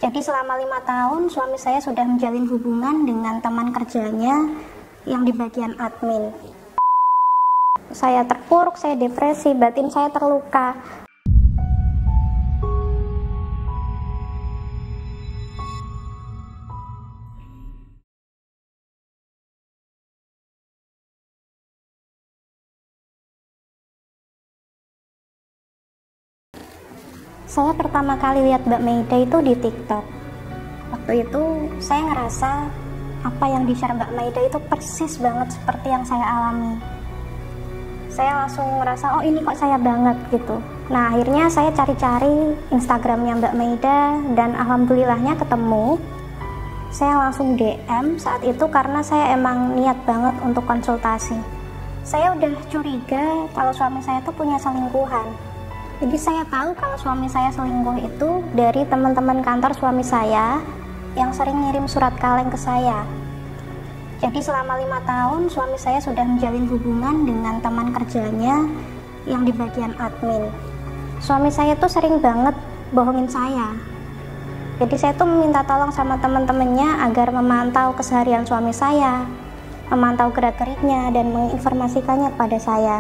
Jadi selama 5 tahun suami saya sudah menjalin hubungan dengan teman kerjanya yang di bagian admin. Saya terpuruk, saya depresi, batin saya terluka. Saya pertama kali lihat Mbak Maida itu di TikTok. Waktu itu saya ngerasa apa yang di-share Mbak Maida itu persis banget seperti yang saya alami. Saya langsung ngerasa, oh ini kok saya banget gitu. Nah akhirnya saya cari-cari Instagramnya Mbak Maida dan alhamdulillahnya ketemu. Saya langsung DM saat itu karena saya emang niat banget untuk konsultasi. Saya udah curiga kalau suami saya tuh punya selingkuhan. Jadi saya tahu kalau suami saya selingkuh itu dari teman-teman kantor suami saya yang sering ngirim surat kaleng ke saya. Jadi selama 5 tahun suami saya sudah menjalin hubungan dengan teman kerjanya yang di bagian admin. Suami saya tuh sering banget bohongin saya. Jadi saya tuh meminta tolong sama teman-temannya agar memantau keseharian suami saya, memantau gerak-geriknya dan menginformasikannya kepada saya.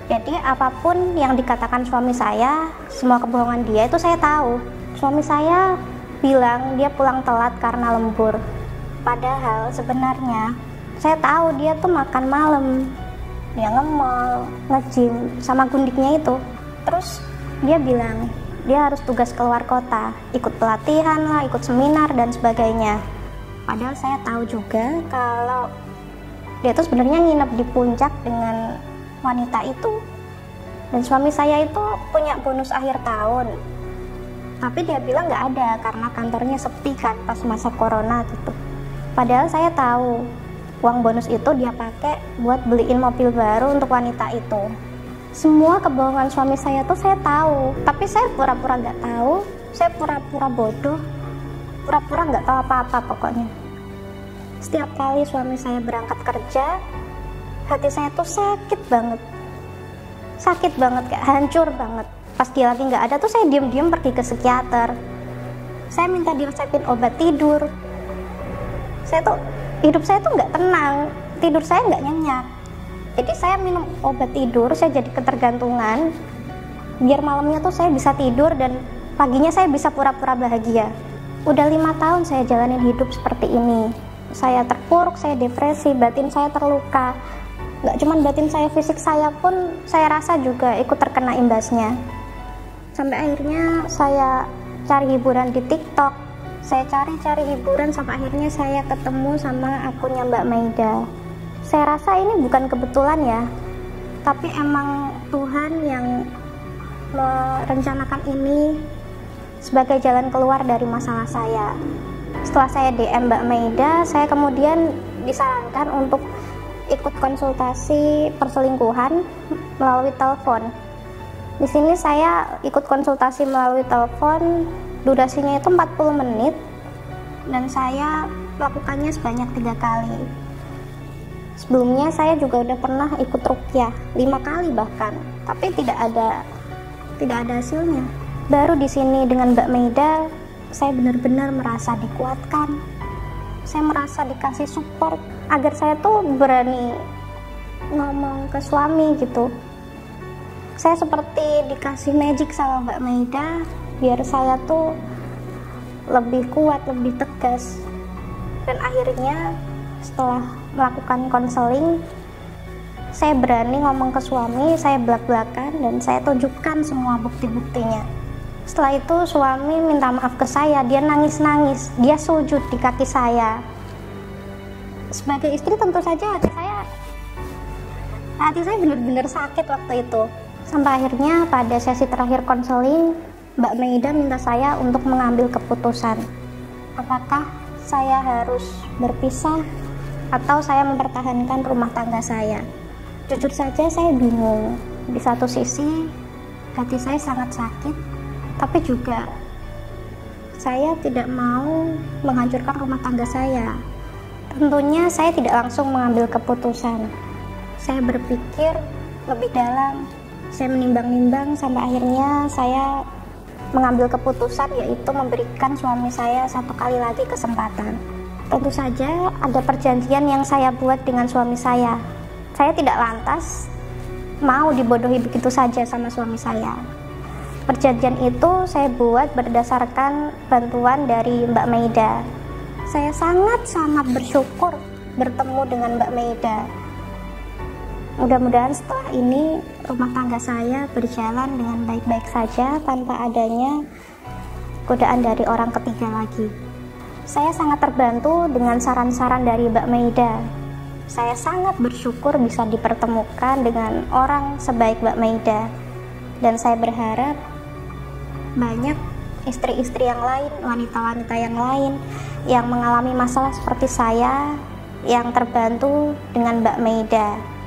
Jadi apapun yang dikatakan suami saya, semua kebohongan dia itu saya tahu. Suami saya bilang dia pulang telat karena lembur. Padahal sebenarnya saya tahu dia tuh makan malam. Dia nge-mall, nge-gym sama gundiknya itu. Terus dia bilang dia harus tugas keluar kota, ikut pelatihan lah, ikut seminar dan sebagainya. Padahal saya tahu juga kalau dia tuh sebenarnya nginep di puncak dengan wanita itu, dan suami saya itu punya bonus akhir tahun, tapi dia bilang nggak ada karena kantornya sepi kan pas masa corona gitu. Padahal saya tahu uang bonus itu dia pakai buat beliin mobil baru untuk wanita itu. Semua kebohongan suami saya tuh saya tahu, tapi saya pura-pura nggak tahu, saya pura-pura bodoh, pura-pura nggak tahu apa-apa pokoknya. Setiap kali suami saya berangkat kerja, hati saya tuh sakit banget, kayak hancur banget. Pas dia lagi nggak ada tuh saya diam-diam pergi ke psikiater. Saya minta diresepin obat tidur. Hidup saya tuh nggak tenang, tidur saya nggak nyenyak. Jadi saya minum obat tidur, saya jadi ketergantungan. Biar malamnya tuh saya bisa tidur dan paginya saya bisa pura-pura bahagia. Udah 5 tahun saya jalanin hidup seperti ini. Saya terpuruk, saya depresi, batin saya terluka. Nggak cuma batin saya, fisik saya pun saya rasa juga ikut terkena imbasnya. Sampai akhirnya saya cari hiburan di TikTok. Saya cari hiburan sampai akhirnya saya ketemu sama akunnya Mbak Maida. Saya rasa ini bukan kebetulan ya, tapi emang Tuhan yang merencanakan ini sebagai jalan keluar dari masalah saya. Setelah saya DM Mbak Maida, saya kemudian disarankan untuk ikut konsultasi perselingkuhan melalui telepon. Di sini saya ikut konsultasi melalui telepon, durasinya itu 40 menit dan saya melakukannya sebanyak 3 kali. Sebelumnya saya juga udah pernah ikut ruqyah 5 kali bahkan, tapi tidak ada hasilnya. Baru di sini dengan Mbak Maida saya benar-benar merasa dikuatkan. Saya merasa dikasih support agar saya tuh berani ngomong ke suami gitu. Saya seperti dikasih magic sama Mbak Maida biar saya tuh lebih kuat, lebih tegas. Dan akhirnya setelah melakukan konseling, saya berani ngomong ke suami, saya belak-belakan dan saya tunjukkan semua bukti-buktinya. Setelah itu suami minta maaf ke saya, dia nangis-nangis, dia sujud di kaki saya. Sebagai istri tentu saja hati saya benar-benar sakit waktu itu. Sampai akhirnya pada sesi terakhir konseling, Mbak Maida minta saya untuk mengambil keputusan. Apakah saya harus berpisah atau saya mempertahankan rumah tangga saya? Jujur saja saya bingung. Di satu sisi hati saya sangat sakit, tapi juga saya tidak mau menghancurkan rumah tangga saya. Tentunya saya tidak langsung mengambil keputusan. Saya berpikir lebih dalam, saya menimbang-nimbang sampai akhirnya saya mengambil keputusan, yaitu memberikan suami saya satu kali lagi kesempatan. Tentu saja ada perjanjian yang saya buat dengan suami saya. Saya tidak lantas mau dibodohi begitu saja sama suami saya. Perjanjian itu saya buat berdasarkan bantuan dari Mbak Maida. Saya sangat-sangat bersyukur bertemu dengan Mbak Maida. Mudah-mudahan setelah ini rumah tangga saya berjalan dengan baik-baik saja tanpa adanya godaan dari orang ketiga lagi. Saya sangat terbantu dengan saran-saran dari Mbak Maida. Saya sangat bersyukur bisa dipertemukan dengan orang sebaik Mbak Maida. Dan saya berharap banyak istri-istri yang lain, wanita-wanita yang lain yang mengalami masalah seperti saya yang terbantu dengan Mbak Maida.